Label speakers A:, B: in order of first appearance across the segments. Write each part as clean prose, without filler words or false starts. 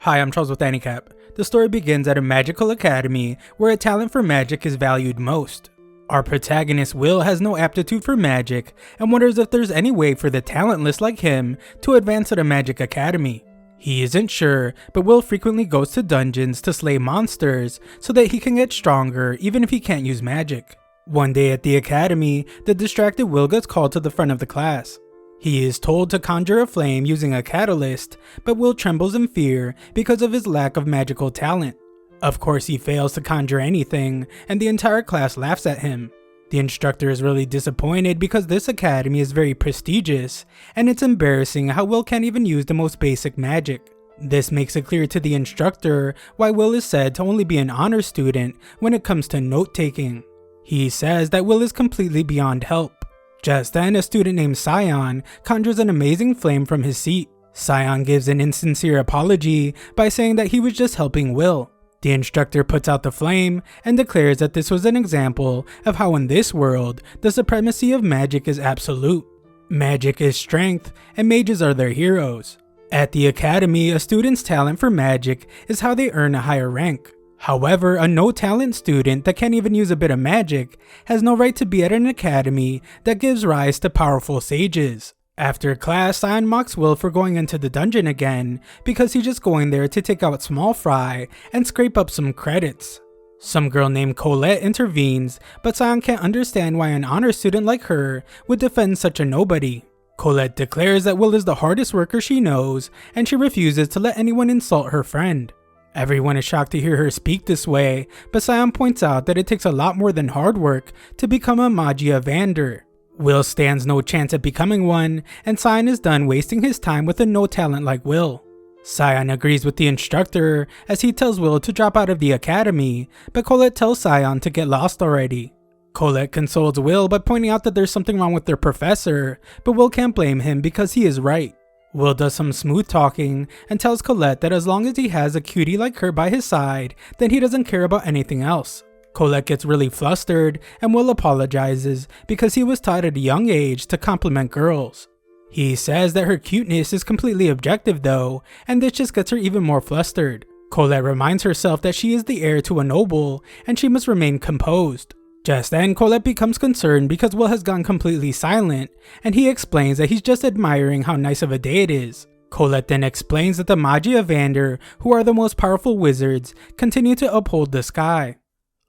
A: Hi, I'm Charles with AniCap. The story begins at a magical academy where a talent for magic is valued most. Our protagonist Will has no aptitude for magic and wonders if there's any way for the talentless like him to advance at a magic academy. He isn't sure, but Will frequently goes to dungeons to slay monsters so that he can get stronger even if he can't use magic. One day at the academy, the distracted Will gets called to the front of the class. He is told to conjure a flame using a catalyst, but Will trembles in fear because of his lack of magical talent. Of course, he fails to conjure anything, and the entire class laughs at him. The instructor is really disappointed because this academy is very prestigious, and it's embarrassing how Will can't even use the most basic magic. This makes it clear to the instructor why Will is said to only be an honor student when it comes to note-taking. He says that Will is completely beyond help. Just then, a student named Scion conjures an amazing flame from his seat. Scion gives an insincere apology by saying that he was just helping Will. The instructor puts out the flame and declares that this was an example of how in this world, the supremacy of magic is absolute. Magic is strength, and mages are their heroes. At the academy, a student's talent for magic is how they earn a higher rank. However, a no-talent student that can't even use a bit of magic has no right to be at an academy that gives rise to powerful sages. After class, Scion mocks Will for going into the dungeon again because he's just going there to take out small fry and scrape up some credits. Some girl named Colette intervenes, but Scion can't understand why an honor student like her would defend such a nobody. Colette declares that Will is the hardest worker she knows, and she refuses to let anyone insult her friend. Everyone is shocked to hear her speak this way, but Scion points out that it takes a lot more than hard work to become a Magia Vander. Will stands no chance at becoming one, and Scion is done wasting his time with a no talent like Will. Scion agrees with the instructor as he tells Will to drop out of the academy, but Colette tells Scion to get lost already. Colette consoles Will by pointing out that there's something wrong with their professor, but Will can't blame him because he is right. Will does some smooth talking and tells Colette that as long as he has a cutie like her by his side, then he doesn't care about anything else. Colette gets really flustered and Will apologizes because he was taught at a young age to compliment girls. He says that her cuteness is completely objective though, and this just gets her even more flustered. Colette reminds herself that she is the heir to a noble and she must remain composed. Just then, Colette becomes concerned because Will has gone completely silent, and he explains that he's just admiring how nice of a day it is. Colette then explains that the Magia Vander, who are the most powerful wizards, continue to uphold the sky.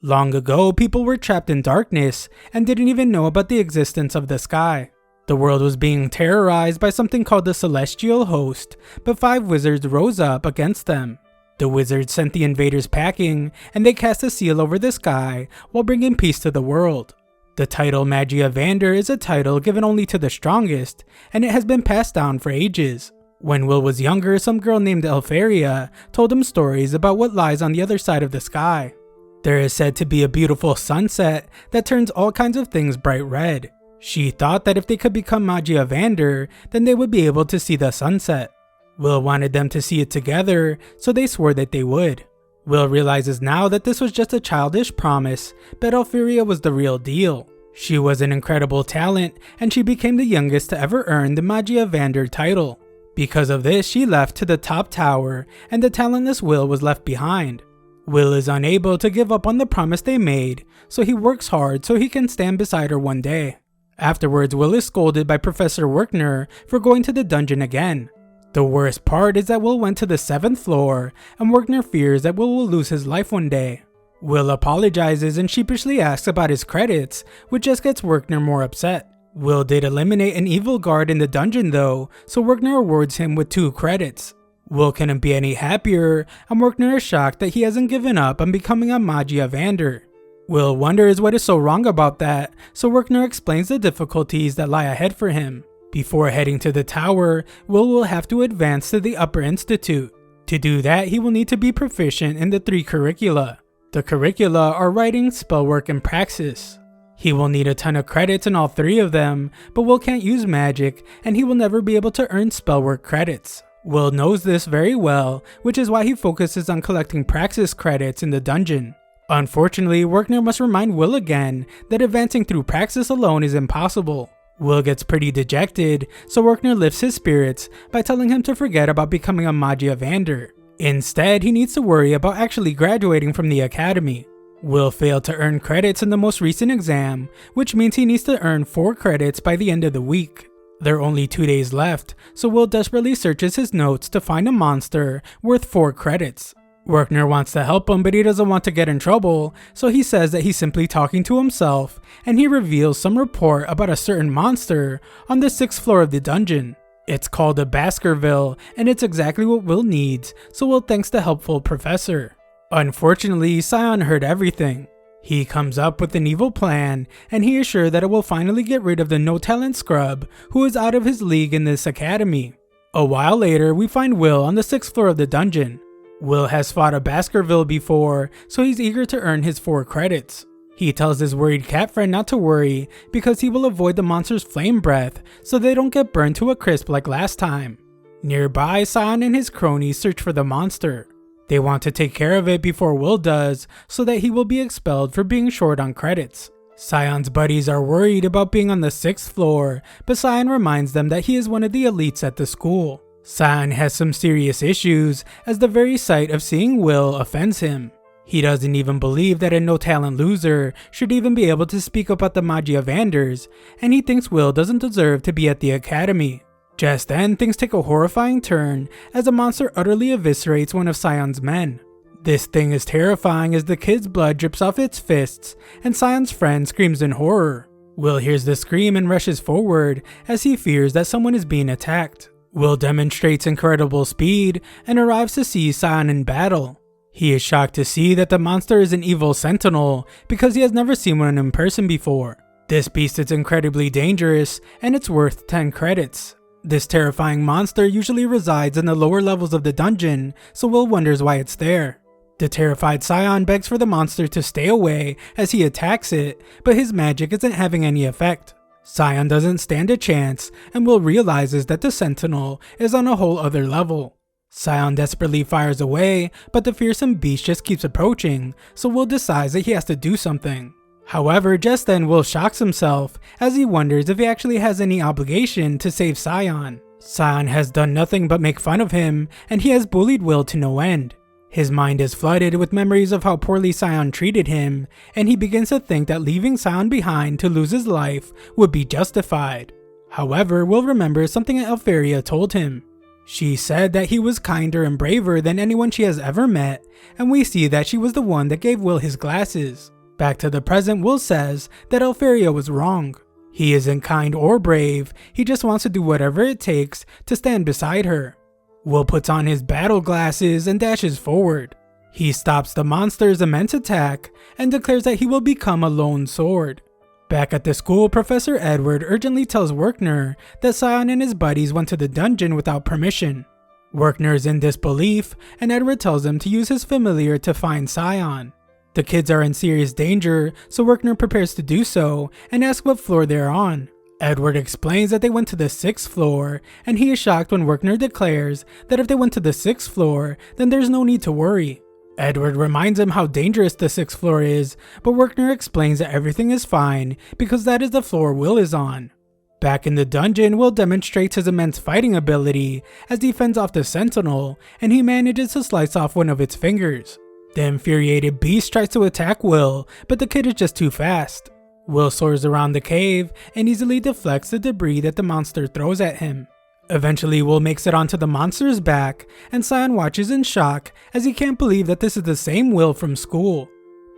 A: Long ago, people were trapped in darkness and didn't even know about the existence of the sky. The world was being terrorized by something called the Celestial Host, but 5 wizards rose up against them. The wizards sent the invaders packing, and they cast a seal over the sky while bringing peace to the world. The title Magia Vander is a title given only to the strongest, and it has been passed down for ages. When Will was younger, some girl named Elfaria told him stories about what lies on the other side of the sky. There is said to be a beautiful sunset that turns all kinds of things bright red. She thought that if they could become Magia Vander, then they would be able to see the sunset. Will wanted them to see it together, so they swore that they would. Will realizes now that this was just a childish promise, but Elfaria was the real deal. She was an incredible talent, and she became the youngest to ever earn the Magia Vander title. Because of this, she left to the top tower, and the talentless Will was left behind. Will is unable to give up on the promise they made, so he works hard so he can stand beside her one day. Afterwards, Will is scolded by Professor Werkner for going to the dungeon again. The worst part is that Will went to the 7th floor, and Werkner fears that Will lose his life one day. Will apologizes and sheepishly asks about his credits, which just gets Werkner more upset. Will did eliminate an evil guard in the dungeon though, so Werkner awards him with 2 credits. Will couldn't be any happier, and Werkner is shocked that he hasn't given up on becoming a Magia Vander. Will wonders what is so wrong about that, so Werkner explains the difficulties that lie ahead for him. Before heading to the tower, Will have to advance to the Upper Institute. To do that, he will need to be proficient in the 3 curricula. The curricula are writing, spellwork, and praxis. He will need a ton of credits in all 3 of them, but Will can't use magic, and he will never be able to earn spellwork credits. Will knows this very well, which is why he focuses on collecting praxis credits in the dungeon. Unfortunately, Werkner must remind Will again that advancing through praxis alone is impossible. Will gets pretty dejected, so Werkner lifts his spirits by telling him to forget about becoming a Magia Vander. Instead, he needs to worry about actually graduating from the academy. Will failed to earn credits in the most recent exam, which means he needs to earn 4 credits by the end of the week. There are only 2 days left, so Will desperately searches his notes to find a monster worth 4 credits. Werkner wants to help him, but he doesn't want to get in trouble, so he says that he's simply talking to himself, and he reveals some report about a certain monster on the 6th floor of the dungeon. It's called a Baskerville, and it's exactly what Will needs, so Will thanks the helpful professor. Unfortunately, Scion heard everything. He comes up with an evil plan, and he is sure that it will finally get rid of the no-talent scrub who is out of his league in this academy. A while later, we find Will on the 6th floor of the dungeon. Will has fought a Baskerville before, so he's eager to earn his 4 credits. He tells his worried cat friend not to worry because he will avoid the monster's flame breath so they don't get burned to a crisp like last time. Nearby, Scion and his cronies search for the monster. They want to take care of it before Will does so that he will be expelled for being short on credits. Scion's buddies are worried about being on the 6th floor, but Scion reminds them that he is one of the elites at the school. Scion has some serious issues as the very sight of seeing Will offends him. He doesn't even believe that a no-talent loser should even be able to speak about the Mage Vanders, and he thinks Will doesn't deserve to be at the academy. Just then, things take a horrifying turn as a monster utterly eviscerates one of Scion's men. This thing is terrifying as the kid's blood drips off its fists, and Scion's friend screams in horror. Will hears the scream and rushes forward as he fears that someone is being attacked. Will demonstrates incredible speed and arrives to see Scion in battle. He is shocked to see that the monster is an evil sentinel because he has never seen one in person before. This beast is incredibly dangerous and it's worth 10 credits. This terrifying monster usually resides in the lower levels of the dungeon, so Will wonders why it's there. The terrified Scion begs for the monster to stay away as he attacks it, but his magic isn't having any effect. Scion doesn't stand a chance, and Will realizes that the sentinel is on a whole other level. Scion desperately fires away, but the fearsome beast just keeps approaching, so Will decides that he has to do something. However, just then Will shocks himself as he wonders if he actually has any obligation to save Scion. Scion has done nothing but make fun of him, and he has bullied Will to no end. His mind is flooded with memories of how poorly Scion treated him, and he begins to think that leaving Scion behind to lose his life would be justified. However, Will remembers something that Alferia told him. She said that he was kinder and braver than anyone she has ever met, and we see that she was the one that gave Will his glasses. Back to the present, Will says that Alferia was wrong. He isn't kind or brave, he just wants to do whatever it takes to stand beside her. Will puts on his battle glasses and dashes forward. He stops the monster's immense attack and declares that he will become a lone sword. Back at the school, Professor Edward urgently tells Werkner that Scion and his buddies went to the dungeon without permission. Werkner is in disbelief, and Edward tells him to use his familiar to find Scion. The kids are in serious danger, so Werkner prepares to do so and asks what floor they're on. Edward explains that they went to the 6th floor, and he is shocked when Werkner declares that if they went to the 6th floor, then there's no need to worry. Edward reminds him how dangerous the 6th floor is, but Werkner explains that everything is fine because that is the floor Will is on. Back in the dungeon, Will demonstrates his immense fighting ability as he fends off the sentinel, and he manages to slice off one of its fingers. The infuriated beast tries to attack Will, but the kid is just too fast. Will soars around the cave and easily deflects the debris that the monster throws at him. Eventually, Will makes it onto the monster's back, and Scion watches in shock as he can't believe that this is the same Will from school.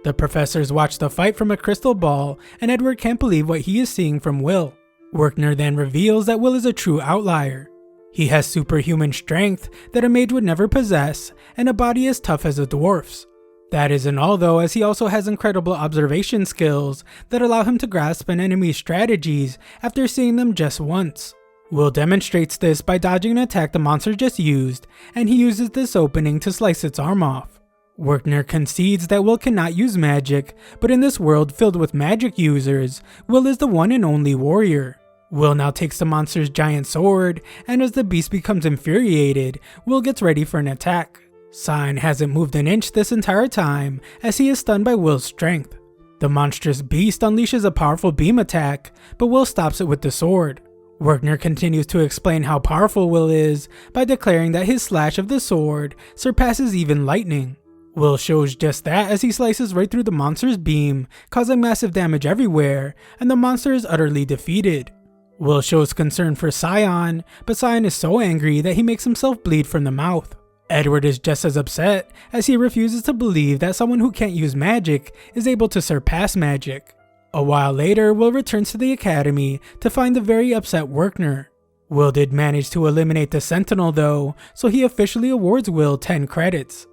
A: The professors watch the fight from a crystal ball, and Edward can't believe what he is seeing from Will. Werkner then reveals that Will is a true outlier. He has superhuman strength that a mage would never possess, and a body as tough as a dwarf's. That isn't all though, as he also has incredible observation skills that allow him to grasp an enemy's strategies after seeing them just once. Will demonstrates this by dodging an attack the monster just used, and he uses this opening to slice its arm off. Werkner concedes that Will cannot use magic, but in this world filled with magic users, Will is the one and only warrior. Will now takes the monster's giant sword, and as the beast becomes infuriated, Will gets ready for an attack. Scion hasn't moved an inch this entire time as he is stunned by Will's strength. The monstrous beast unleashes a powerful beam attack, but Will stops it with the sword. Werkner continues to explain how powerful Will is by declaring that his slash of the sword surpasses even lightning. Will shows just that as he slices right through the monster's beam, causing massive damage everywhere, and the monster is utterly defeated. Will shows concern for Scion, but Scion is so angry that he makes himself bleed from the mouth. Edward is just as upset, as he refuses to believe that someone who can't use magic is able to surpass magic. A while later, Will returns to the academy to find the very upset Werkner. Will did manage to eliminate the Sentinel though, so he officially awards Will 10 credits.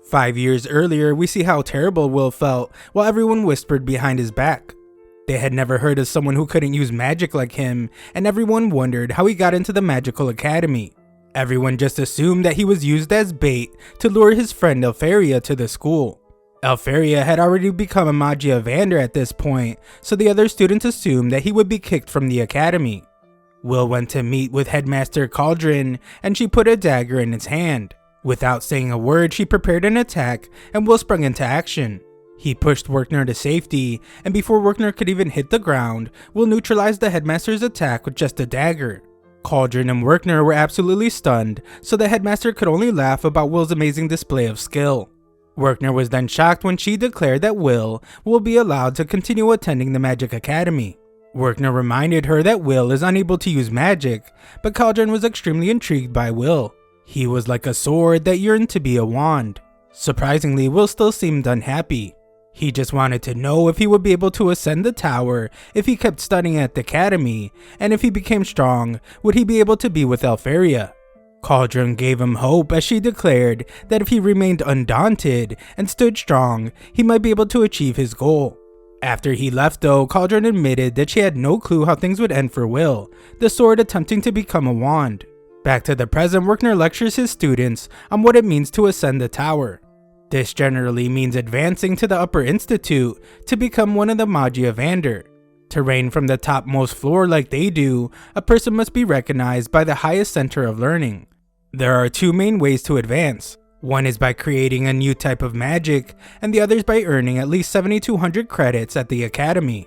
A: 5 years earlier, we see how terrible Will felt while everyone whispered behind his back. They had never heard of someone who couldn't use magic like him, and everyone wondered how he got into the magical academy. Everyone just assumed that he was used as bait to lure his friend Elfaria to the school. Elfaria had already become a Mage Evander at this point, so the other students assumed that he would be kicked from the academy. Will went to meet with Headmaster Cauldron, and she put a dagger in his hand. Without saying a word, she prepared an attack, and Will sprung into action. He pushed Werkner to safety, and before Werkner could even hit the ground, Will neutralized the Headmaster's attack with just a dagger. Cauldron and Werkner were absolutely stunned, so the Headmaster could only laugh about Will's amazing display of skill. Werkner was then shocked when she declared that Will be allowed to continue attending the Magic Academy. Werkner reminded her that Will is unable to use magic, but Cauldron was extremely intrigued by Will. He was like a sword that yearned to be a wand. Surprisingly, Will still seemed unhappy. He just wanted to know if he would be able to ascend the tower if he kept studying at the academy, and if he became strong, would he be able to be with Elfaria? Cauldron gave him hope as she declared that if he remained undaunted and stood strong, he might be able to achieve his goal. After he left though, Cauldron admitted that she had no clue how things would end for Will, the sword attempting to become a wand. Back to the present, Werkner lectures his students on what it means to ascend the tower. This generally means advancing to the upper institute to become one of the Mage Evander. To reign from the topmost floor like they do, a person must be recognized by the highest center of learning. There are two main ways to advance. One is by creating a new type of magic, and the other is by earning at least 7,200 credits at the academy.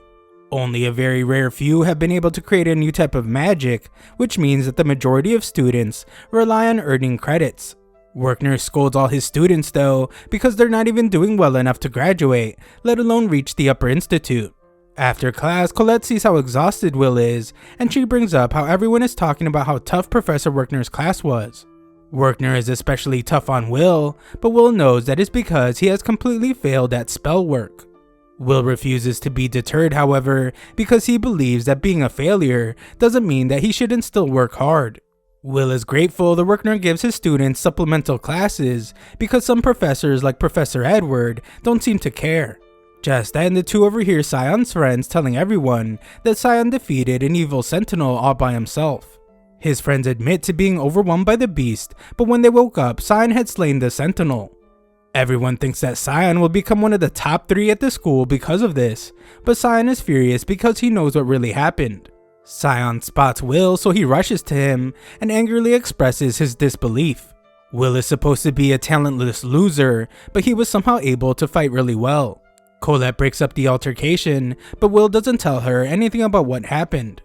A: Only a very rare few have been able to create a new type of magic, which means that the majority of students rely on earning credits. Werkner scolds all his students though, because they're not even doing well enough to graduate, let alone reach the upper institute. After class, Colette sees how exhausted Will is, and she brings up how everyone is talking about how tough Professor Werkner's class was. Werkner is especially tough on Will, but Will knows that it's because he has completely failed at spell work. Will refuses to be deterred, however, because he believes that being a failure doesn't mean that he shouldn't still work hard. Will is grateful that Werkner gives his students supplemental classes because some professors like Professor Edward don't seem to care. Just then, the two overhear Scion's friends telling everyone that Scion defeated an evil sentinel all by himself. His friends admit to being overwhelmed by the beast, but when they woke up, Scion had slain the sentinel. Everyone thinks that Scion will become one of the top 3 at the school because of this, but Scion is furious because he knows what really happened. Scion spots Will, so he rushes to him and angrily expresses his disbelief. Will is supposed to be a talentless loser, but he was somehow able to fight really well. Colette breaks up the altercation, but Will doesn't tell her anything about what happened.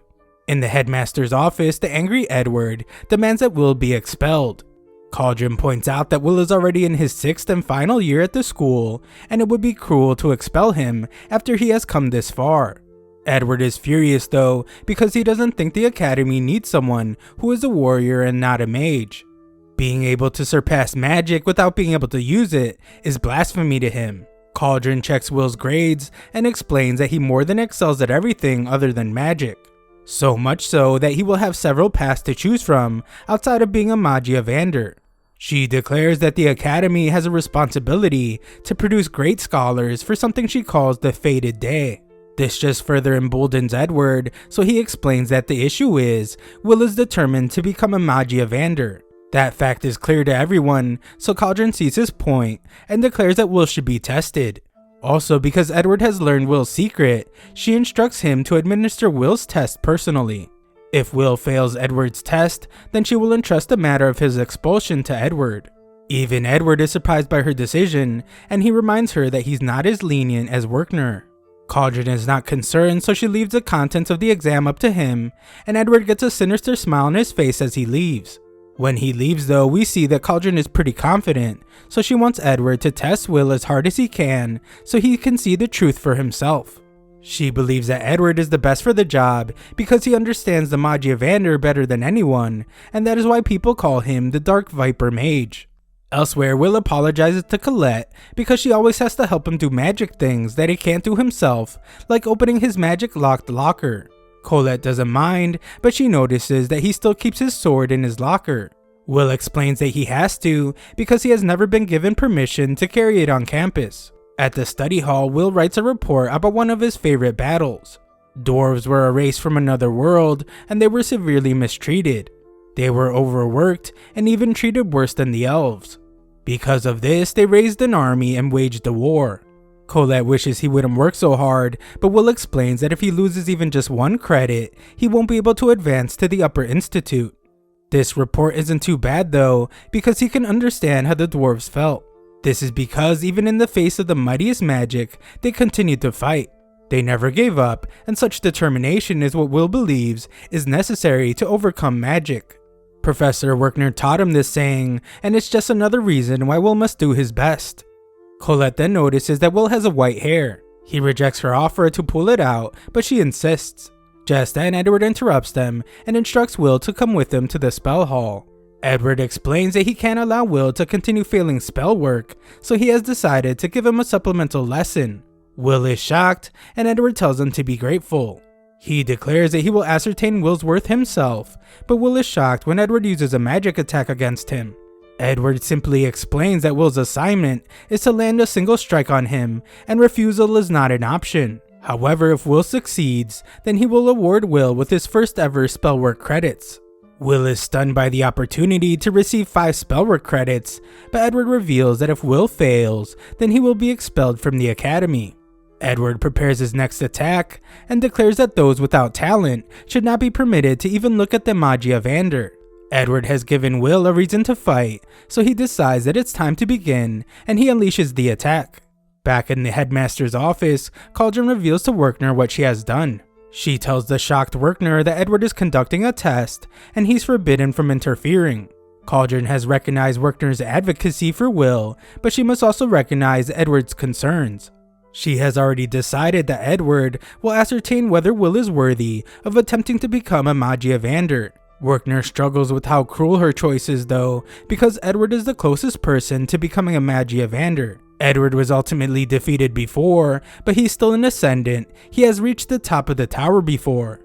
A: In the headmaster's office, the angry Edward demands that Will be expelled. Cauldron points out that Will is already in his 6th and final year at the school, and it would be cruel to expel him after he has come this far. Edward is furious though, because he doesn't think the academy needs someone who is a warrior and not a mage. Being able to surpass magic without being able to use it is blasphemy to him. Cauldron checks Will's grades and explains that he more than excels at everything other than magic. So much so that he will have several paths to choose from outside of being a Mage Evander. She declares that the academy has a responsibility to produce great scholars for something she calls the fated day. This just further emboldens Edward, so he explains that the issue is Will is determined to become a Mage Evander. That fact is clear to everyone, so Cauldron sees his point and declares that Will should be tested. Also, because Edward has learned Will's secret, she instructs him to administer Will's test personally. If Will fails Edward's test, then she will entrust the matter of his expulsion to Edward. Even Edward is surprised by her decision, and he reminds her that he's not as lenient as Werkner. Cauldron is not concerned, so she leaves the contents of the exam up to him, and Edward gets a sinister smile on his face as he leaves. When he leaves though, we see that Cauldron is pretty confident, so she wants Edward to test Will as hard as he can so he can see the truth for himself. She believes that Edward is the best for the job because he understands the Mage Evander better than anyone, and that is why people call him the Dark Viper Mage. Elsewhere, Will apologizes to Colette because she always has to help him do magic things that he can't do himself, like opening his magic locked locker. Colette doesn't mind, but she notices that he still keeps his sword in his locker. Will explains that he has to because he has never been given permission to carry it on campus. At the study hall, Will writes a report about one of his favorite battles. Dwarves were a race from another world, and they were severely mistreated. They were overworked and even treated worse than the elves. Because of this, they raised an army and waged a war. Colette wishes he wouldn't work so hard, but Will explains that if he loses even just one credit, he won't be able to advance to the Upper Institute. This report isn't too bad though, because he can understand how the dwarves felt. This is because even in the face of the mightiest magic, they continued to fight. They never gave up, and such determination is what Will believes is necessary to overcome magic. Professor Werkner taught him this saying, and it's just another reason why Will must do his best. Colette then notices that Will has a white hair. He rejects her offer to pull it out, but she insists. Just then, Edward interrupts them and instructs Will to come with him to the spell hall. Edward explains that he can't allow Will to continue failing spell work, so he has decided to give him a supplemental lesson. Will is shocked, and Edward tells him to be grateful. He declares that he will ascertain Will's worth himself, but Will is shocked when Edward uses a magic attack against him. Edward simply explains that Will's assignment is to land a single strike on him, and refusal is not an option. However, if Will succeeds, then he will award Will with his first ever spellwork credits. Will is stunned by the opportunity to receive 5 spellwork credits, but Edward reveals that if Will fails, then he will be expelled from the academy. Edward prepares his next attack, and declares that those without talent should not be permitted to even look at the Mage Evander. Edward has given Will a reason to fight, so he decides that it's time to begin, and he unleashes the attack. Back in the headmaster's office, Cauldron reveals to Werkner what she has done. She tells the shocked Werkner that Edward is conducting a test, and he's forbidden from interfering. Cauldron has recognized Werkner's advocacy for Will, but she must also recognize Edward's concerns. She has already decided that Edward will ascertain whether Will is worthy of attempting to become a Mage Evander. Werkner struggles with how cruel her choice is though, because Edward is the closest person to becoming a Mage Evander. Edward was ultimately defeated before, but he's still an ascendant. He has reached the top of the tower before.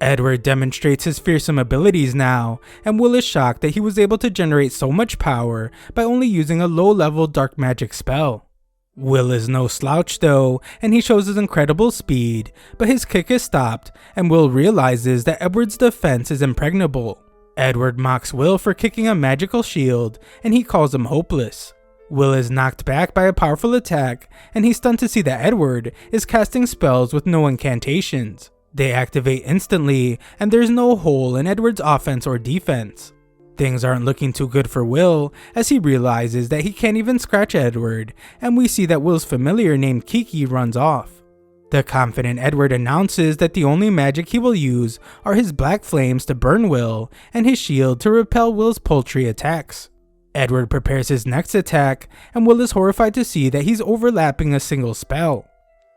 A: Edward demonstrates his fearsome abilities now, and Will is shocked that he was able to generate so much power by only using a low-level dark magic spell. Will is no slouch though, and he shows his incredible speed, but his kick is stopped, and Will realizes that Edward's defense is impregnable. Edward mocks Will for kicking a magical shield, and he calls him hopeless. Will is knocked back by a powerful attack, and he's stunned to see that Edward is casting spells with no incantations. They activate instantly, and there's no hole in Edward's offense or defense. Things aren't looking too good for Will, as he realizes that he can't even scratch Edward, and we see that Will's familiar named Kiki runs off. The confident Edward announces that the only magic he will use are his black flames to burn Will, and his shield to repel Will's poultry attacks. Edward prepares his next attack, and Will is horrified to see that he's overlapping a single spell.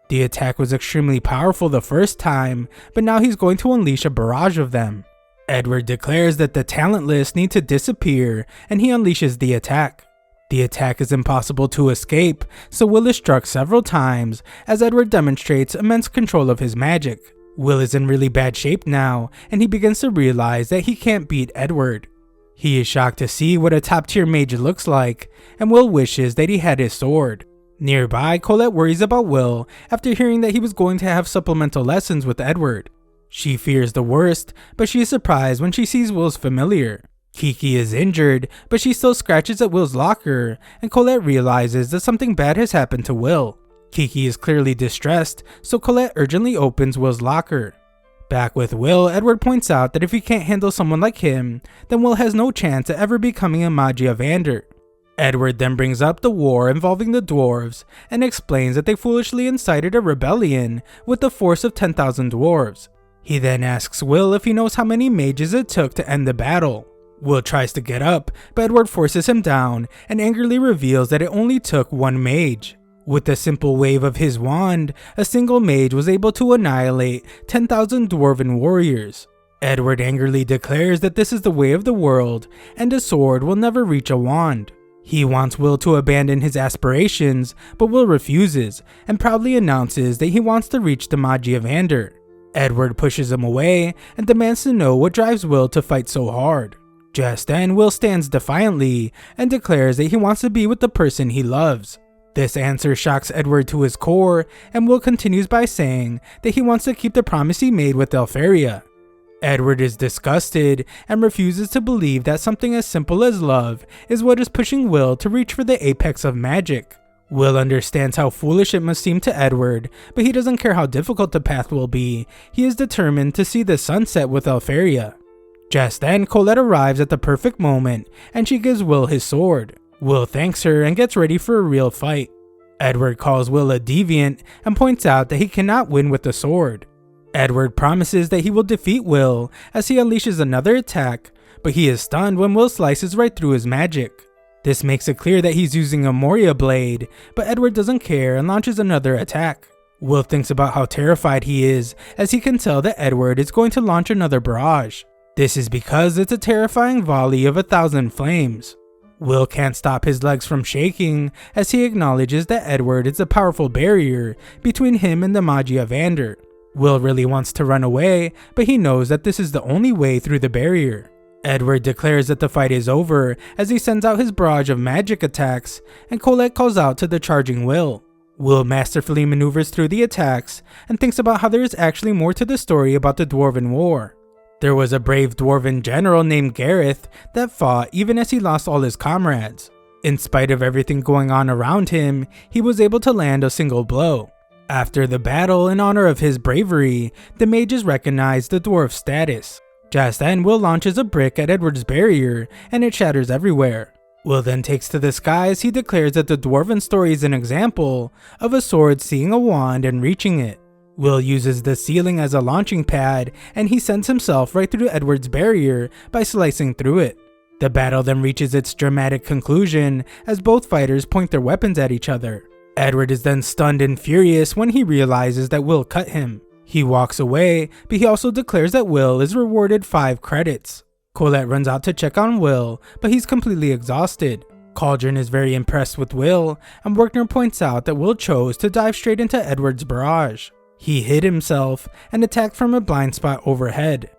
A: The attack was extremely powerful the first time, but now he's going to unleash a barrage of them. Edward declares that the talentless need to disappear, and he unleashes the attack. The attack is impossible to escape, so Will is struck several times as Edward demonstrates immense control of his magic. Will is in really bad shape now, and he begins to realize that he can't beat Edward. He is shocked to see what a top-tier mage looks like, and Will wishes that he had his sword. Nearby, Colette worries about Will after hearing that he was going to have supplemental lessons with Edward. She fears the worst, but she is surprised when she sees Will's familiar. Kiki is injured, but she still scratches at Will's locker, and Colette realizes that something bad has happened to Will. Kiki is clearly distressed, so Colette urgently opens Will's locker. Back with Will, Edward points out that if he can't handle someone like him, then Will has no chance at ever becoming a Mage Evander. Edward then brings up the war involving the dwarves and explains that they foolishly incited a rebellion with the force of 10,000 dwarves. He then asks Will if he knows how many mages it took to end the battle. Will tries to get up, but Edward forces him down and angrily reveals that it only took one mage. With a simple wave of his wand, a single mage was able to annihilate 10,000 dwarven warriors. Edward angrily declares that this is the way of the world and a sword will never reach a wand. He wants Will to abandon his aspirations, but Will refuses and proudly announces that he wants to reach the Mage of Ander. Edward pushes him away and demands to know what drives Will to fight so hard. Just then, Will stands defiantly and declares that he wants to be with the person he loves. This answer shocks Edward to his core, and Will continues by saying that he wants to keep the promise he made with Elfaria. Edward is disgusted and refuses to believe that something as simple as love is what is pushing Will to reach for the apex of magic. Will understands how foolish it must seem to Edward, but he doesn't care how difficult the path will be. He is determined to see the sunset with Elfaria. Just then, Colette arrives at the perfect moment and she gives Will his sword. Will thanks her and gets ready for a real fight. Edward calls Will a deviant and points out that he cannot win with the sword. Edward promises that he will defeat Will as he unleashes another attack, but he is stunned when Will slices right through his magic. This makes it clear that he's using a Moria blade, but Edward doesn't care and launches another attack. Will thinks about how terrified he is as he can tell that Edward is going to launch another barrage. This is because it's a terrifying volley of 1,000 flames. Will can't stop his legs from shaking as he acknowledges that Edward is a powerful barrier between him and the Mage of Ander. Will really wants to run away, but he knows that this is the only way through the barrier. Edward declares that the fight is over as he sends out his barrage of magic attacks, and Colette calls out to the charging Will. Will masterfully maneuvers through the attacks and thinks about how there is actually more to the story about the Dwarven War. There was a brave dwarven general named Gareth that fought even as he lost all his comrades. In spite of everything going on around him, he was able to land a single blow. After the battle, in honor of his bravery, the mages recognize the dwarf's status. Just then, Will launches a brick at Edward's barrier and it shatters everywhere. Will then takes to the sky as he declares that the dwarven story is an example of a sword seeing a wand and reaching it. Will uses the ceiling as a launching pad and he sends himself right through Edward's barrier by slicing through it. The battle then reaches its dramatic conclusion as both fighters point their weapons at each other. Edward is then stunned and furious when he realizes that Will cut him. He walks away, but he also declares that Will is rewarded 5 credits. Colette runs out to check on Will, but he's completely exhausted. Cauldron is very impressed with Will, and Werkner points out that Will chose to dive straight into Edward's barrage. He hid himself and attacked from a blind spot overhead.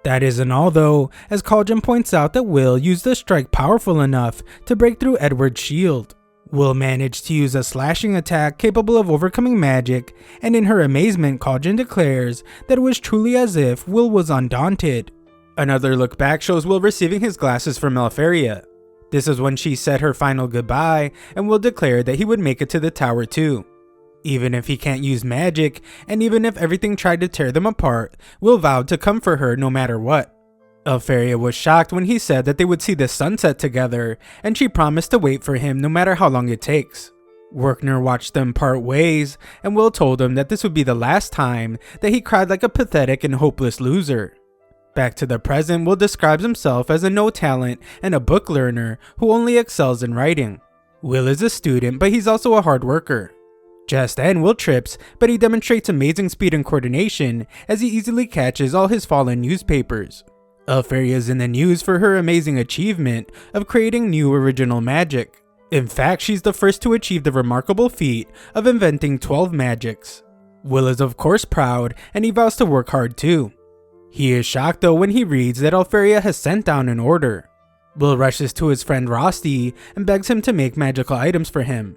A: That isn't all though, as Cauldron points out that Will used a strike powerful enough to break through Edward's shield. Will managed to use a slashing attack capable of overcoming magic, and in her amazement, Cauldron declares that it was truly as if Will was undaunted. Another look back shows Will receiving his glasses from Elfaria. This is when she said her final goodbye, and Will declared that he would make it to the tower too. Even if he can't use magic, and even if everything tried to tear them apart, Will vowed to come for her no matter what. Elfaria was shocked when he said that they would see the sunset together, and she promised to wait for him no matter how long it takes. Werkner watched them part ways, and Will told him that this would be the last time that he cried like a pathetic and hopeless loser. Back to the present, Will describes himself as a no talent and a book learner who only excels in writing. Will is a student, but he's also a hard worker. Just then, Will trips, but he demonstrates amazing speed and coordination as he easily catches all his fallen newspapers. Elfaria is in the news for her amazing achievement of creating new original magic. In fact, she's the first to achieve the remarkable feat of inventing 12 magics. Will is of course proud, and he vows to work hard too. He is shocked though when he reads that Elfaria has sent down an order. Will rushes to his friend Rosti and begs him to make magical items for him.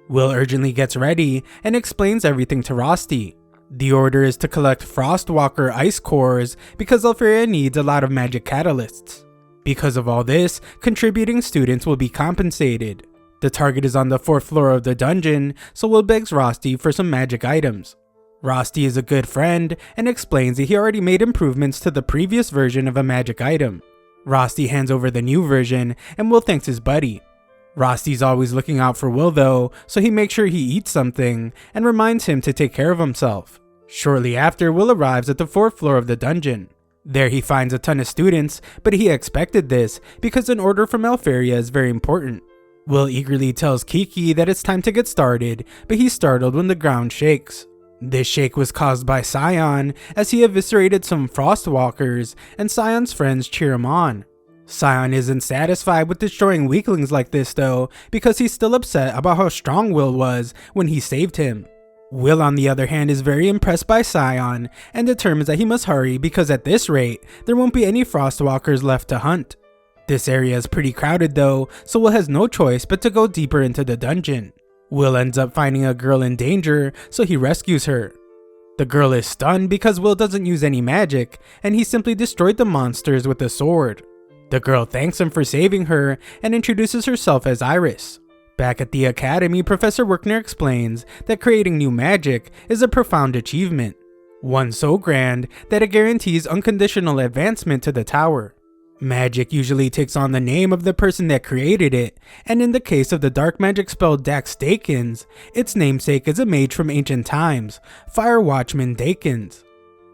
A: Will urgently gets ready and explains everything to Rosti. The order is to collect Frostwalker ice cores because Elfaria needs a lot of magic catalysts. Because of all this, contributing students will be compensated. The target is on the 4th floor of the dungeon, so Will begs Rosti for some magic items. Rosti is a good friend and explains that he already made improvements to the previous version of a magic item. Rosti hands over the new version and Will thanks his buddy. Rosty's always looking out for Will though, so he makes sure he eats something and reminds him to take care of himself. Shortly after, Will arrives at the 4th floor of the dungeon. There he finds a ton of students, but he expected this because an order from Alferia is very important. Will eagerly tells Kiki that it's time to get started, but he's startled when the ground shakes. This shake was caused by Scion, as he eviscerated some Frostwalkers, and Scion's friends cheer him on. Scion isn't satisfied with destroying weaklings like this though, because he's still upset about how strong Will was when he saved him. Will, on the other hand, is very impressed by Scion and determines that he must hurry because at this rate, there won't be any Frostwalkers left to hunt. This area is pretty crowded though, so Will has no choice but to go deeper into the dungeon. Will ends up finding a girl in danger, so he rescues her. The girl is stunned because Will doesn't use any magic, and he simply destroyed the monsters with a sword. The girl thanks him for saving her and introduces herself as Iris. Back at the academy, Professor Werkner explains that creating new magic is a profound achievement, one so grand that it guarantees unconditional advancement to the tower. Magic usually takes on the name of the person that created it, and in the case of the dark magic spell Dax Dakins, its namesake is a mage from ancient times, Fire Watchman Dakins.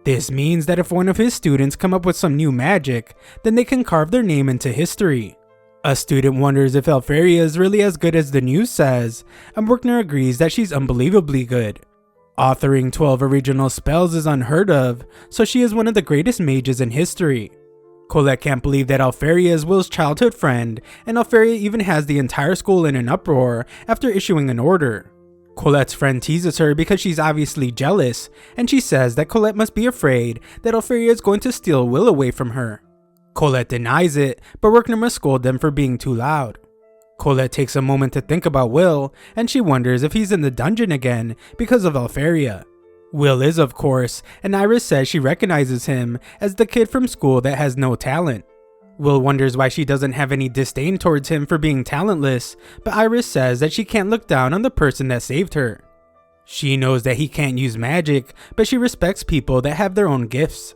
A: This means that if one of his students come up with some new magic, then they can carve their name into history. A student wonders if Alferia is really as good as the news says, and Werkner agrees that she's unbelievably good. Authoring 12 original spells is unheard of, so she is one of the greatest mages in history. Colette can't believe that Alferia is Will's childhood friend, and Alferia even has the entire school in an uproar after issuing an order. Colette's friend teases her because she's obviously jealous, and she says that Colette must be afraid that Alferia is going to steal Will away from her. Colette denies it, but Werkner must scold them for being too loud. Colette takes a moment to think about Will, and she wonders if he's in the dungeon again because of Alferia. Will is, of course, and Iris says she recognizes him as the kid from school that has no talent. Will wonders why she doesn't have any disdain towards him for being talentless, but Iris says that she can't look down on the person that saved her. She knows that he can't use magic, but she respects people that have their own gifts.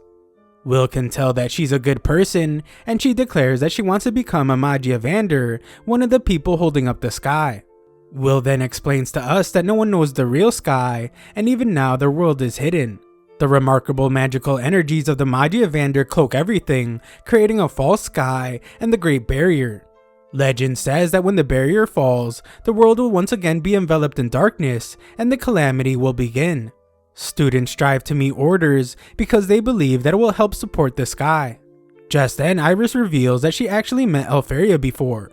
A: Will can tell that she's a good person, and she declares that she wants to become a Mage Evander, one of the people holding up the sky. Will then explains to us that no one knows the real sky, and even now their world is hidden. The remarkable magical energies of the Mage Evander cloak everything, creating a false sky and the Great Barrier. Legend says that when the barrier falls, the world will once again be enveloped in darkness, and the calamity will begin. Students strive to meet orders because they believe that it will help support the sky. Just then, Iris reveals that she actually met Alferia before.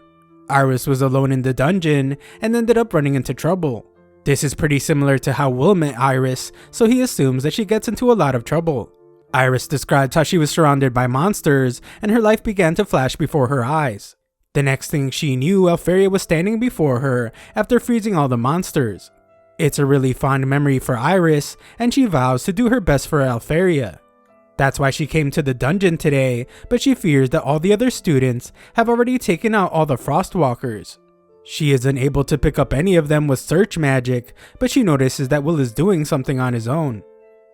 A: Iris was alone in the dungeon and ended up running into trouble. This is pretty similar to how Will met Iris, so he assumes that she gets into a lot of trouble. Iris described how she was surrounded by monsters and her life began to flash before her eyes. The next thing she knew, Alferia was standing before her after freezing all the monsters. It's a really fond memory for Iris, and she vows to do her best for Alferia. That's why she came to the dungeon today, but she fears that all the other students have already taken out all the Frostwalkers. She isn't able to pick up any of them with search magic, but she notices that Will is doing something on his own.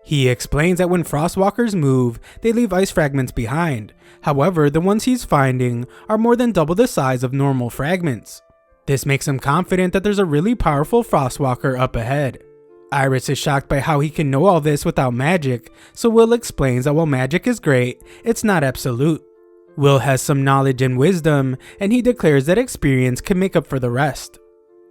A: He explains that when Frostwalkers move, they leave ice fragments behind. However, the ones he's finding are more than double the size of normal fragments. This makes him confident that there's a really powerful Frostwalker up ahead. Iris is shocked by how he can know all this without magic, so Will explains that while magic is great, it's not absolute. Will has some knowledge and wisdom, and he declares that experience can make up for the rest.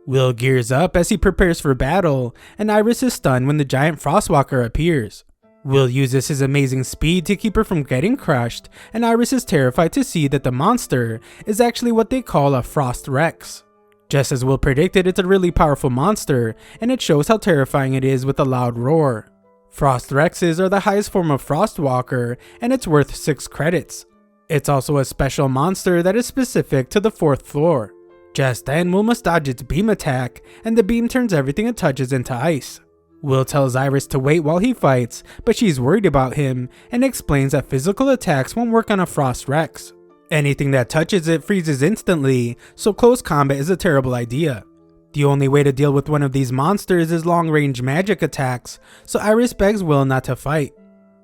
A: Will gears up as he prepares for battle, and Iris is stunned when the giant Frostwalker appears. Will uses his amazing speed to keep her from getting crushed, and Iris is terrified to see that the monster is actually what they call a Frost Rex. Just as Will predicted, it's a really powerful monster, and it shows how terrifying it is with a loud roar. Frost Rexes are the highest form of Frostwalker, and it's worth 6 credits. It's also a special monster that is specific to the 4th floor. Just then, Will must dodge its beam attack, and the beam turns everything it touches into ice. Will tells Iris to wait while he fights, but she's worried about him, and explains that physical attacks won't work on a Frost Rex. Anything that touches it freezes instantly, so close combat is a terrible idea. The only way to deal with one of these monsters is long-range magic attacks, so Iris begs Will not to fight.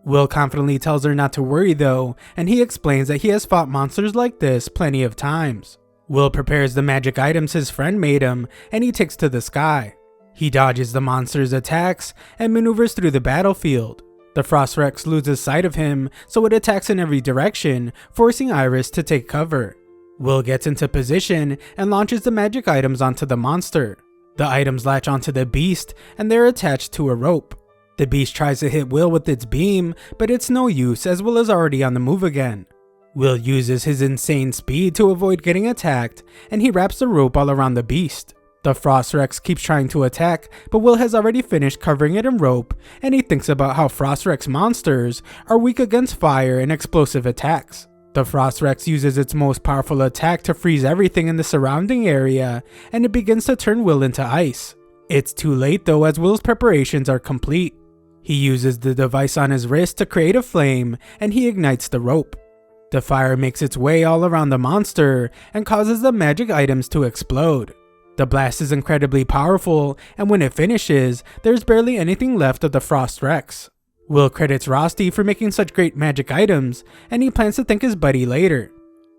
A: Will confidently tells her not to worry though, and he explains that he has fought monsters like this plenty of times. Will prepares the magic items his friend made him, and he takes to the sky. He dodges the monster's attacks and maneuvers through the battlefield. The Frost Rex loses sight of him, so it attacks in every direction, forcing Iris to take cover. Will gets into position and launches the magic items onto the monster. The items latch onto the beast, and they're attached to a rope. The beast tries to hit Will with its beam, but it's no use as Will is already on the move again. Will uses his insane speed to avoid getting attacked, and he wraps the rope all around the beast. The Frost Rex keeps trying to attack, but Will has already finished covering it in rope, and he thinks about how Frost Rex monsters are weak against fire and explosive attacks. The Frost Rex uses its most powerful attack to freeze everything in the surrounding area, and it begins to turn Will into ice. It's too late though, as Will's preparations are complete. He uses the device on his wrist to create a flame, and he ignites the rope. The fire makes its way all around the monster and causes the magic items to explode. The blast is incredibly powerful, and when it finishes, there's barely anything left of the Frost Rex. Will credits Rosti for making such great magic items, and he plans to thank his buddy later.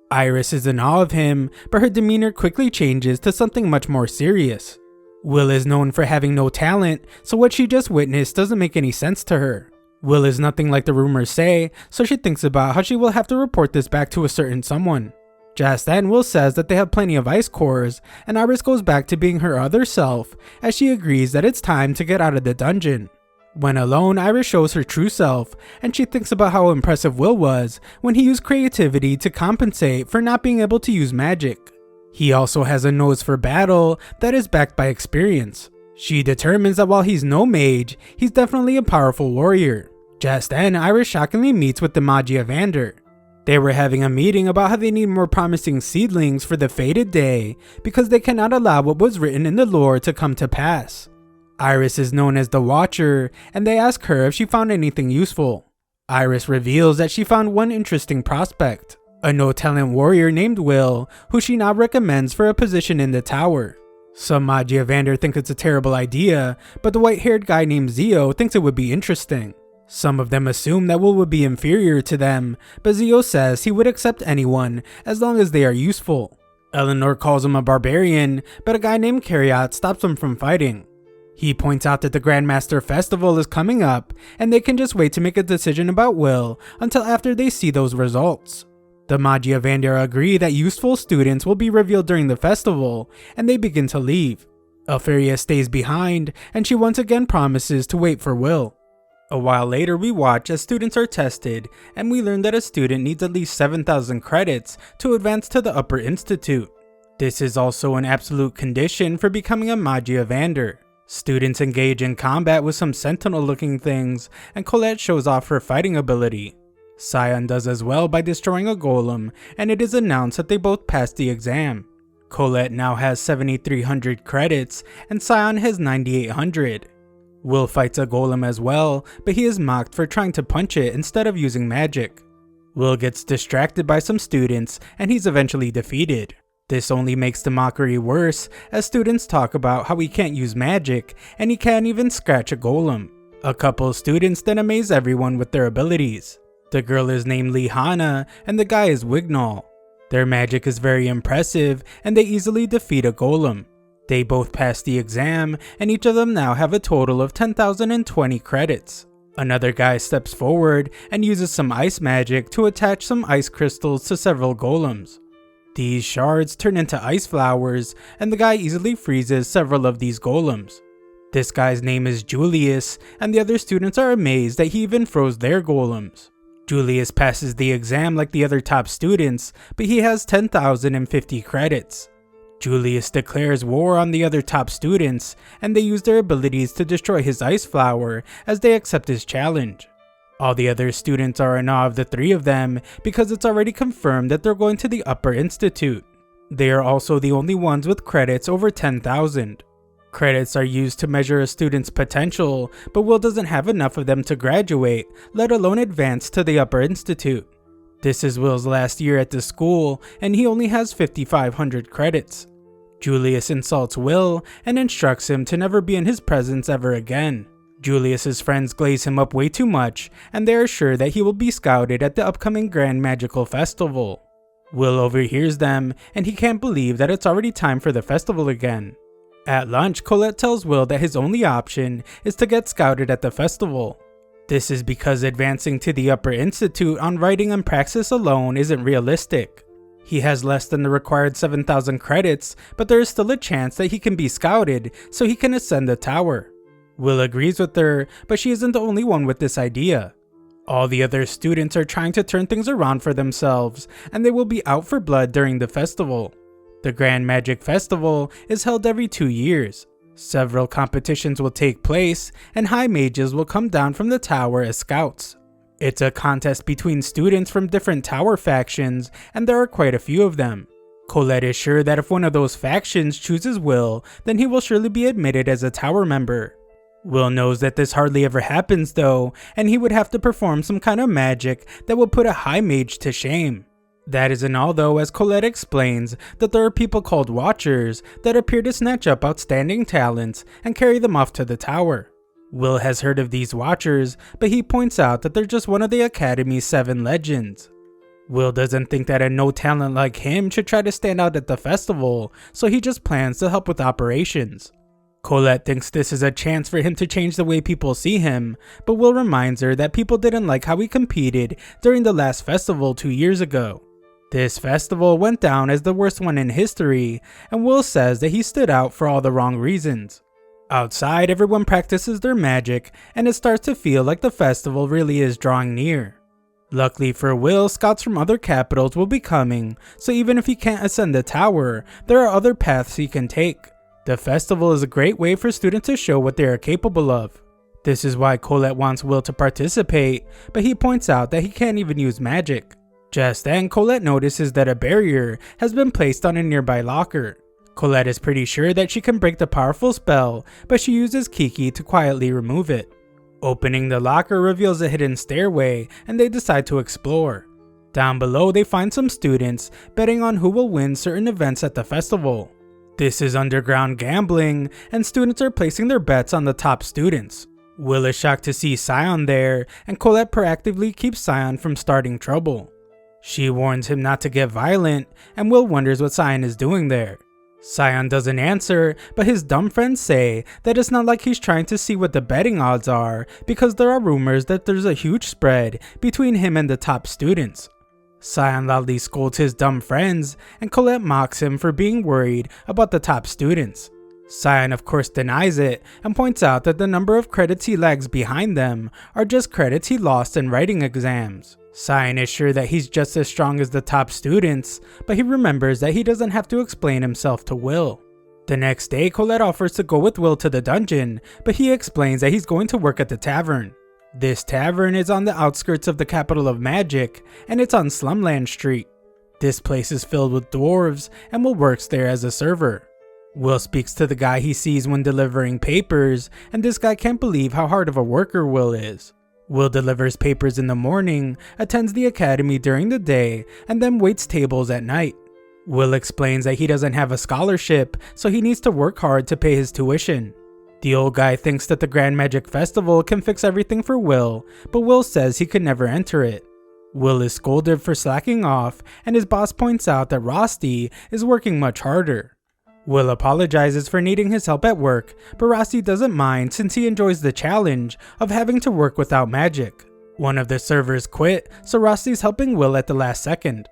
A: Iris is in awe of him, but her demeanor quickly changes to something much more serious. Will is known for having no talent, so what she just witnessed doesn't make any sense to her. Will is nothing like the rumors say, so she thinks about how she will have to report this back to a certain someone. Just then, Will says that they have plenty of ice cores, and Iris goes back to being her other self as she agrees that it's time to get out of the dungeon. When alone, Iris shows her true self, and she thinks about how impressive Will was when he used creativity to compensate for not being able to use magic. He also has a nose for battle that is backed by experience. She determines that while he's no mage, he's definitely a powerful warrior. Just then, Iris shockingly meets with the Mage Evander. They were having a meeting about how they need more promising seedlings for the fated day because they cannot allow what was written in the lore to come to pass. Iris is known as the Watcher, and they ask her if she found anything useful. Iris reveals that she found one interesting prospect, a no-talent warrior named Will, who she now recommends for a position in the tower. Some Mage Evander think it's a terrible idea, but the white-haired guy named Zio thinks it would be interesting. Some of them assume that Will would be inferior to them, but Zio says he would accept anyone as long as they are useful. Eleanor calls him a barbarian, but a guy named Carriot stops him from fighting. He points out that the Grandmaster Festival is coming up, and they can just wait to make a decision about Will until after they see those results. The Mage Evander agree that useful students will be revealed during the festival, and they begin to leave. Alferia stays behind, and she once again promises to wait for Will. A while later, we watch as students are tested, and we learn that a student needs at least 7,000 credits to advance to the Upper Institute. This is also an absolute condition for becoming a Mage Evander. Students engage in combat with some sentinel-looking things, and Colette shows off her fighting ability. Scion does as well by destroying a golem, and it is announced that they both passed the exam. Colette now has 7,300 credits, and Scion has 9,800. Will fights a golem as well, but he is mocked for trying to punch it instead of using magic. Will gets distracted by some students, and he's eventually defeated. This only makes the mockery worse, as students talk about how he can't use magic, and he can't even scratch a golem. A couple students then amaze everyone with their abilities. The girl is named Lihana, and the guy is Wignall. Their magic is very impressive, and they easily defeat a golem. They both pass the exam, and each of them now have a total of 10,020 credits. Another guy steps forward and uses some ice magic to attach some ice crystals to several golems. These shards turn into ice flowers, and the guy easily freezes several of these golems. This guy's name is Julius, and the other students are amazed that he even froze their golems. Julius passes the exam like the other top students, but he has 10,050 credits. Julius declares war on the other top students, and they use their abilities to destroy his ice flower as they accept his challenge. All the other students are in awe of the three of them because it's already confirmed that they're going to the Upper Institute. They are also the only ones with credits over 10,000. Credits are used to measure a student's potential, but Will doesn't have enough of them to graduate, let alone advance to the Upper Institute. This is Will's last year at the school, and he only has 5,500 credits. Julius insults Will and instructs him to never be in his presence ever again. Julius's friends glaze him up way too much, and they are sure that he will be scouted at the upcoming Grand Magical Festival. Will overhears them, and he can't believe that it's already time for the festival again. At lunch, Colette tells Will that his only option is to get scouted at the festival. This is because advancing to the Upper Institute on writing and praxis alone isn't realistic. He has less than the required 7,000 credits, but there is still a chance that he can be scouted so he can ascend the tower. Will agrees with her, but she isn't the only one with this idea. All the other students are trying to turn things around for themselves, and they will be out for blood during the festival. The Grand Magic Festival is held every 2 years. Several competitions will take place, and high mages will come down from the tower as scouts. It's a contest between students from different tower factions, and there are quite a few of them. Colette is sure that if one of those factions chooses Will, then he will surely be admitted as a tower member. Will knows that this hardly ever happens though, and he would have to perform some kind of magic that will put a high mage to shame. That isn't all though, as Colette explains that there are people called Watchers that appear to snatch up outstanding talents and carry them off to the tower. Will has heard of these Watchers, but he points out that they're just one of the Academy's 7 legends. Will doesn't think that a no talent like him should try to stand out at the festival, so he just plans to help with operations. Colette thinks this is a chance for him to change the way people see him, but Will reminds her that people didn't like how he competed during the last festival 2 years ago. This festival went down as the worst one in history, and Will says that he stood out for all the wrong reasons. Outside, everyone practices their magic, and it starts to feel like the festival really is drawing near. Luckily for Will, scouts from other capitals will be coming, so even if he can't ascend the tower, there are other paths he can take. The festival is a great way for students to show what they are capable of. This is why Colette wants Will to participate, but he points out that he can't even use magic. Just then, Colette notices that a barrier has been placed on a nearby locker. Colette is pretty sure that she can break the powerful spell, but she uses Kiki to quietly remove it. Opening the locker reveals a hidden stairway, and they decide to explore. Down below, they find some students betting on who will win certain events at the festival. This is underground gambling, and students are placing their bets on the top students. Will is shocked to see Scion there, and Colette proactively keeps Scion from starting trouble. She warns him not to get violent, and Will wonders what Scion is doing there. Scion doesn't answer, but his dumb friends say that it's not like he's trying to see what the betting odds are, because there are rumors that there's a huge spread between him and the top students. Scion loudly scolds his dumb friends, and Colette mocks him for being worried about the top students. Scion of course denies it, and points out that the number of credits he lags behind them are just credits he lost in writing exams. Scion is sure that he's just as strong as the top students, but he remembers that he doesn't have to explain himself to Will. The next day, Colette offers to go with Will to the dungeon, but he explains that he's going to work at the tavern. This tavern is on the outskirts of the capital of magic, and it's on Slumland Street. This place is filled with dwarves, and Will works there as a server. Will speaks to the guy he sees when delivering papers, and this guy can't believe how hard of a worker Will is. Will delivers papers in the morning, attends the academy during the day, and then waits tables at night. Will explains that he doesn't have a scholarship, so he needs to work hard to pay his tuition. The old guy thinks that the Grand Magic Festival can fix everything for Will, but Will says he could never enter it. Will is scolded for slacking off, and his boss points out that Rosti is working much harder. Will apologizes for needing his help at work, but Rosti doesn't mind since he enjoys the challenge of having to work without magic. One of the servers quit, so Rosti's helping Will at the last second.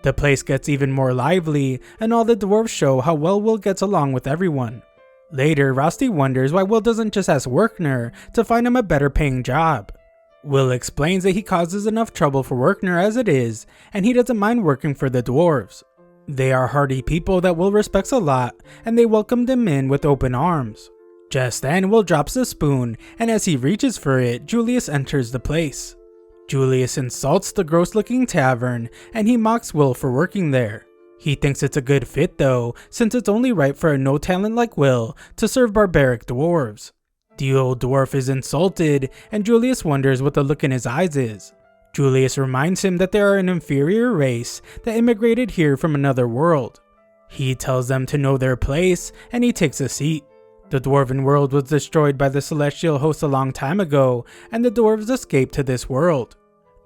A: The place gets even more lively, and all the dwarves show how well Will gets along with everyone. Later, Rosti wonders why Will doesn't just ask Werkner to find him a better paying job. Will explains that he causes enough trouble for Werkner as it is, and he doesn't mind working for the dwarves. They are hardy people that Will respects a lot, and they welcomed him in with open arms. Just then, Will drops the spoon, and as he reaches for it, Julius enters the place. Julius insults the gross-looking tavern, and he mocks Will for working there. He thinks it's a good fit though, since it's only right for a no-talent like Will to serve barbaric dwarves. The old dwarf is insulted, and Julius wonders what the look in his eyes is. Julius reminds him that they are an inferior race that immigrated here from another world. He tells them to know their place, and he takes a seat. The dwarven world was destroyed by the celestial host a long time ago, and the dwarves escaped to this world.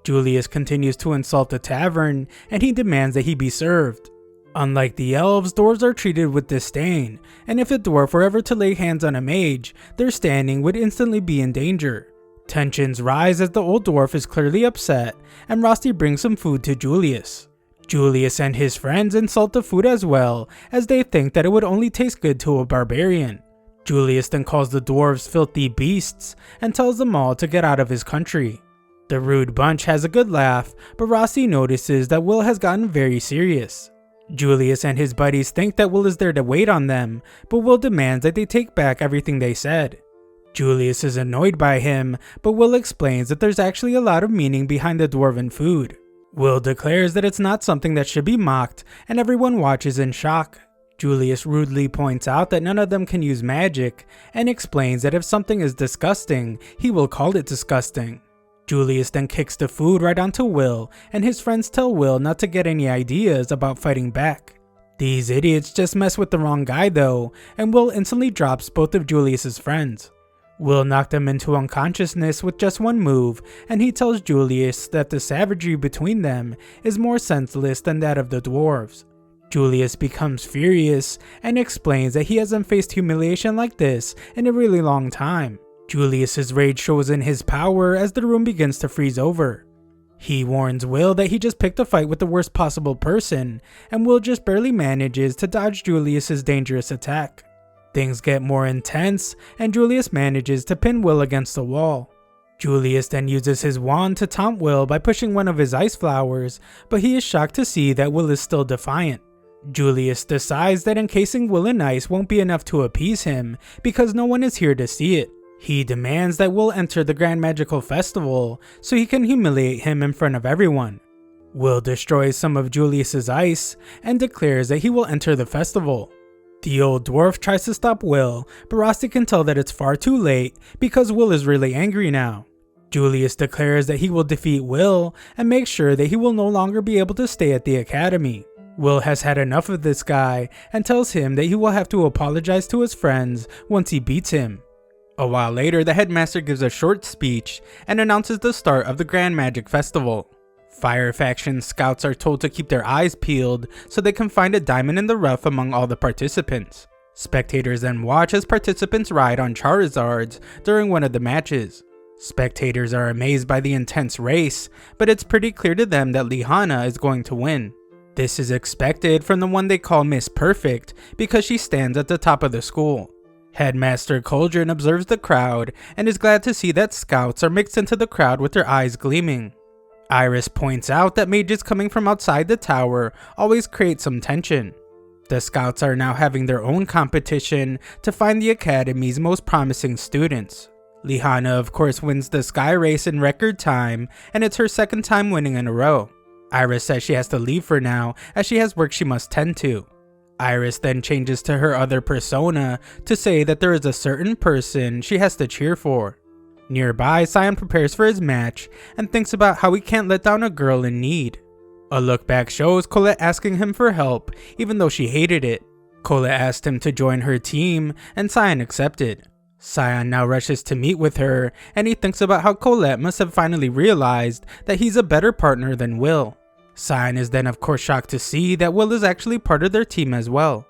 A: Julius continues to insult the tavern, and he demands that he be served. Unlike the elves, dwarves are treated with disdain, and if a dwarf were ever to lay hands on a mage, their standing would instantly be in danger. Tensions rise as the old dwarf is clearly upset, and Rosti brings some food to Julius. Julius and his friends insult the food as well, as they think that it would only taste good to a barbarian. Julius then calls the dwarves filthy beasts, and tells them all to get out of his country. The rude bunch has a good laugh, but Rosti notices that Will has gotten very serious. Julius and his buddies think that Will is there to wait on them, but Will demands that they take back everything they said. Julius is annoyed by him, but Will explains that there's actually a lot of meaning behind the dwarven food. Will declares that it's not something that should be mocked, and everyone watches in shock. Julius rudely points out that none of them can use magic, and explains that if something is disgusting, he will call it disgusting. Julius then kicks the food right onto Will, and his friends tell Will not to get any ideas about fighting back. These idiots just mess with the wrong guy though, and Will instantly drops both of Julius's friends. Will knocked them into unconsciousness with just one move, and he tells Julius that the savagery between them is more senseless than that of the dwarves. Julius becomes furious and explains that he hasn't faced humiliation like this in a really long time. Julius's rage shows in his power as the room begins to freeze over. He warns Will that he just picked a fight with the worst possible person, and Will just barely manages to dodge Julius's dangerous attack. Things get more intense, and Julius manages to pin Will against the wall. Julius then uses his wand to taunt Will by pushing one of his ice flowers, but he is shocked to see that Will is still defiant. Julius decides that encasing Will in ice won't be enough to appease him, because no one is here to see it. He demands that Will enter the Grand Magical Festival so he can humiliate him in front of everyone. Will destroys some of Julius's ice and declares that he will enter the festival. The old dwarf tries to stop Will, but Rosti can tell that it's far too late because Will is really angry now. Julius declares that he will defeat Will and make sure that he will no longer be able to stay at the academy. Will has had enough of this guy and tells him that he will have to apologize to his friends once he beats him. A while later, the headmaster gives a short speech and announces the start of the Grand Magic Festival. Fire Faction scouts are told to keep their eyes peeled so they can find a diamond in the rough among all the participants. Spectators then watch as participants ride on Charizards during one of the matches. Spectators are amazed by the intense race, but it's pretty clear to them that Lihana is going to win. This is expected from the one they call Miss Perfect because she stands at the top of the school. Headmaster Cauldron observes the crowd and is glad to see that scouts are mixed into the crowd with their eyes gleaming. Iris points out that mages coming from outside the tower always create some tension. The scouts are now having their own competition to find the academy's most promising students. Lihana of course wins the sky race in record time, and it's her second time winning in a row. Iris says she has to leave for now as she has work she must tend to. Iris then changes to her other persona to say that there is a certain person she has to cheer for. Nearby, Sion prepares for his match and thinks about how he can't let down a girl in need. A look back shows Colette asking him for help even though she hated it. Colette asked him to join her team and Sion accepted. Sion now rushes to meet with her and he thinks about how Colette must have finally realized that he's a better partner than Will. Sion is then of course shocked to see that Will is actually part of their team as well.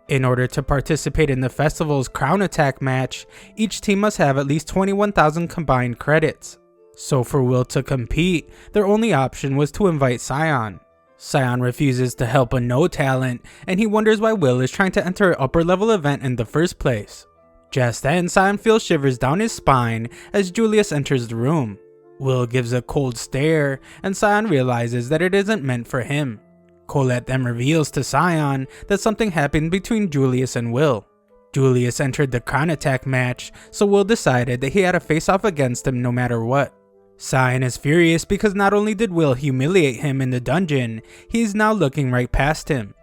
A: In order to participate in the festival's crown attack match, each team must have at least 21,000 combined credits. So for Will to compete, their only option was to invite Sion. Sion refuses to help a no talent, and he wonders why Will is trying to enter an upper level event in the first place. Just then, Sion feels shivers down his spine as Julius enters the room. Will gives a cold stare, and Sion realizes that it isn't meant for him. Colette then reveals to Sion that something happened between Julius and Will. Julius entered the crown attack match, so Will decided that he had to face off against him no matter what. Sion is furious because not only did Will humiliate him in the dungeon, he is now looking right past him.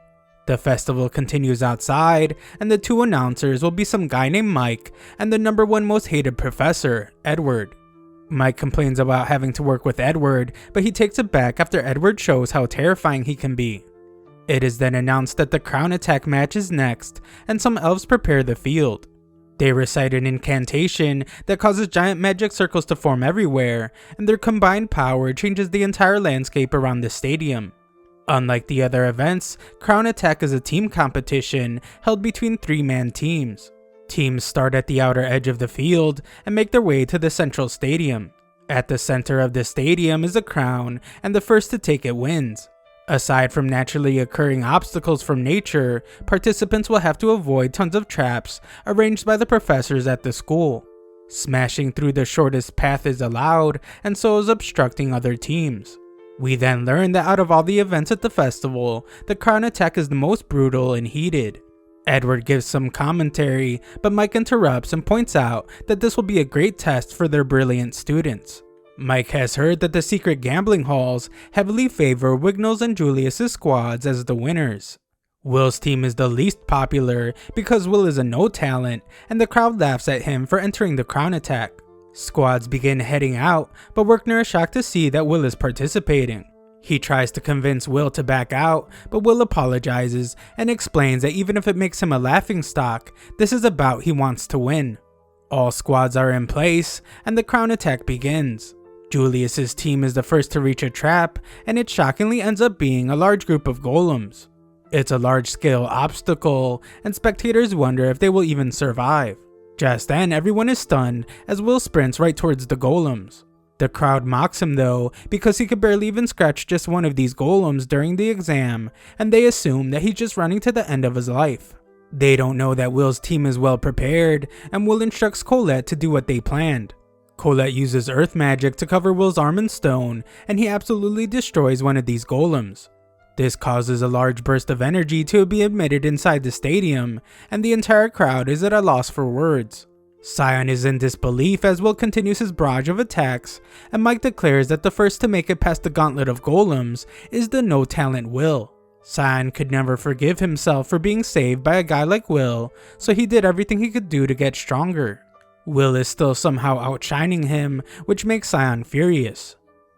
A: The festival continues outside, and the two announcers will be some guy named Mike and the #1 most hated professor, Edward. Mike complains about having to work with Edward, but he takes it back after Edward shows how terrifying he can be. It is then announced that the crown attack match is next, and some elves prepare the field. They recite an incantation that causes giant magic circles to form everywhere, and their combined power changes the entire landscape around the stadium. Unlike the other events, Crown Attack is a team competition held between 3-man teams. Teams start at the outer edge of the field and make their way to the central stadium. At the center of the stadium is a crown, and the first to take it wins. Aside from naturally occurring obstacles from nature, participants will have to avoid tons of traps arranged by the professors at the school. Smashing through the shortest path is allowed, and so is obstructing other teams. We then learn that out of all the events at the festival, the Crown Attack is the most brutal and heated. Edward gives some commentary, but Mike interrupts and points out that this will be a great test for their brilliant students. Mike has heard that the secret gambling halls heavily favor Wignall's and Julius's squads as the winners. Will's team is the least popular because Will is a no talent, and the crowd laughs at him for entering the Crown Attack. Squads begin heading out, but Werkner is shocked to see that Will is participating. He tries to convince Will to back out, but Will apologizes and explains that even if it makes him a laughingstock, this is a bout he wants to win. All squads are in place, and the Crown Attack begins. Julius's team is the first to reach a trap, and it shockingly ends up being a large group of golems. It's a large-scale obstacle, and spectators wonder if they will even survive. Just then, everyone is stunned as Will sprints right towards the golems. The crowd mocks him though, because he could barely even scratch just one of these golems during the exam, and they assume that he's just running to the end of his life. They don't know that Will's team is well prepared, and Will instructs Colette to do what they planned. Colette uses earth magic to cover Will's arm in stone, and he absolutely destroys one of these golems. This causes a large burst of energy to be emitted inside the stadium, and the entire crowd is at a loss for words. Scion is in disbelief as Will continues his barrage of attacks, and Mike declares that the first to make it past the gauntlet of golems is the no-talent Will. Scion could never forgive himself for being saved by a guy like Will, so he did everything he could do to get stronger. Will is still somehow outshining him, which makes Scion furious.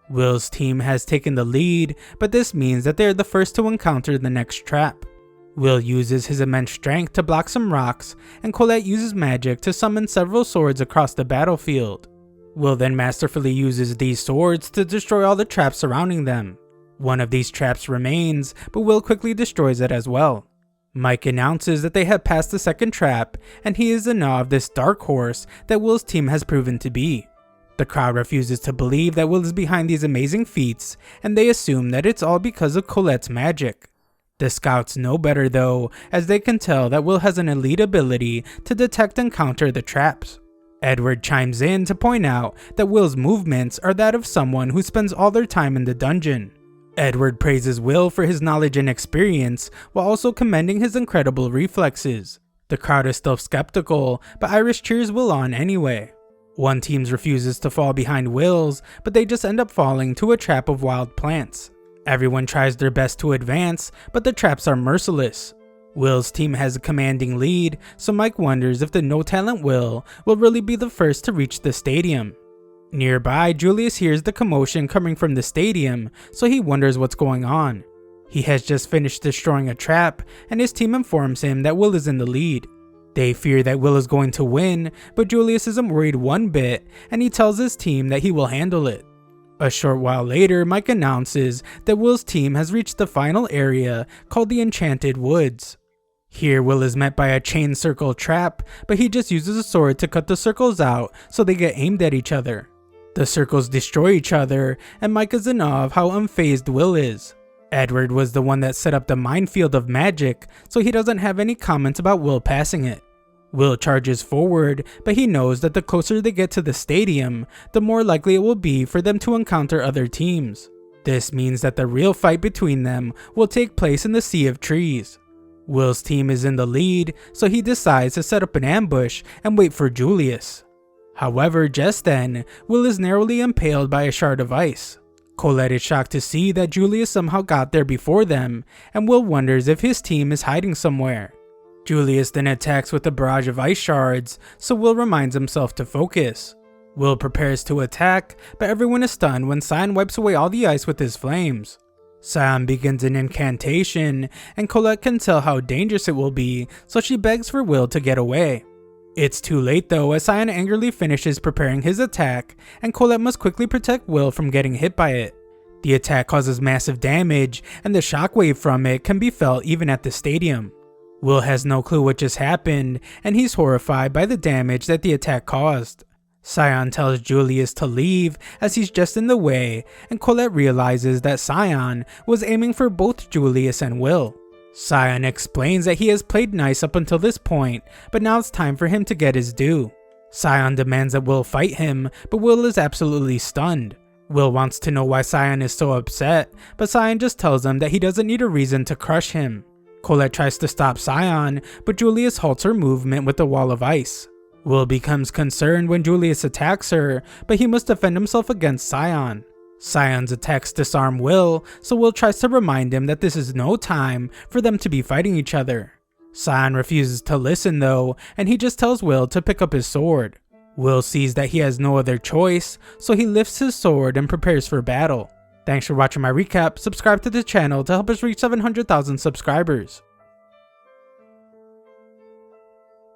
A: Will's team has taken the lead, but this means that they are the first to encounter the next trap. Will uses his immense strength to block some rocks, and Colette uses magic to summon several swords across the battlefield. Will then masterfully uses these swords to destroy all the traps surrounding them. One of these traps remains, but Will quickly destroys it as well. Mike announces that they have passed the second trap, and he is in awe of this dark horse that Will's team has proven to be. The crowd refuses to believe that Will is behind these amazing feats, and they assume that it's all because of Colette's magic. The scouts know better though, as they can tell that Will has an elite ability to detect and counter the traps. Edward chimes in to point out that Will's movements are that of someone who spends all their time in the dungeon. Edward praises Will for his knowledge and experience, while also commending his incredible reflexes. The crowd is still skeptical, but Iris cheers Will on anyway. One team refuses to fall behind Will's, but they just end up falling to a trap of wild plants. Everyone tries their best to advance, but the traps are merciless. Will's team has a commanding lead, so Mike wonders if the no-talent Will really be the first to reach the stadium. Nearby, Julius hears the commotion coming from the stadium, so he wonders what's going on. He has just finished destroying a trap, and his team informs him that Will is in the lead. They fear that Will is going to win, but Julius isn't worried one bit, and he tells his team that he will handle it. A short while later, Mike announces that Will's team has reached the final area called the Enchanted Woods. Here, Will is met by a chain circle trap, but he just uses a sword to cut the circles out so they get aimed at each other. The circles destroy each other, and Mike is in awe of how unfazed Will is. Edward was the one that set up the minefield of magic, so he doesn't have any comments about Will passing it. Will charges forward, but he knows that the closer they get to the stadium, the more likely it will be for them to encounter other teams. This means that the real fight between them will take place in the Sea of Trees. Will's team is in the lead, so he decides to set up an ambush and wait for Julius. However, just then, Will is narrowly impaled by a shard of ice. Colette is shocked to see that Julius somehow got there before them, and Will wonders if his team is hiding somewhere. Julius then attacks with a barrage of ice shards, so Will reminds himself to focus. Will prepares to attack, but everyone is stunned when Scion wipes away all the ice with his flames. Scion begins an incantation, and Colette can tell how dangerous it will be, so she begs for Will to get away. It's too late though, as Scion angrily finishes preparing his attack, and Colette must quickly protect Will from getting hit by it. The attack causes massive damage, and the shockwave from it can be felt even at the stadium. Will has no clue what just happened, and he's horrified by the damage that the attack caused. Scion tells Julius to leave as he's just in the way, and Colette realizes that Scion was aiming for both Julius and Will. Scion explains that he has played nice up until this point, but now it's time for him to get his due. Scion demands that Will fight him, but Will is absolutely stunned. Will wants to know why Scion is so upset, but Scion just tells him that he doesn't need a reason to crush him. Colette tries to stop Scion, but Julius halts her movement with a wall of ice. Will becomes concerned when Julius attacks her, but he must defend himself against Scion. Scion's attacks disarm Will, so Will tries to remind him that this is no time for them to be fighting each other. Scion refuses to listen though, and he just tells Will to pick up his sword. Will sees that he has no other choice, so he lifts his sword and prepares for battle. Thanks for watching my recap. Subscribe to the channel to help us reach 700,000 subscribers.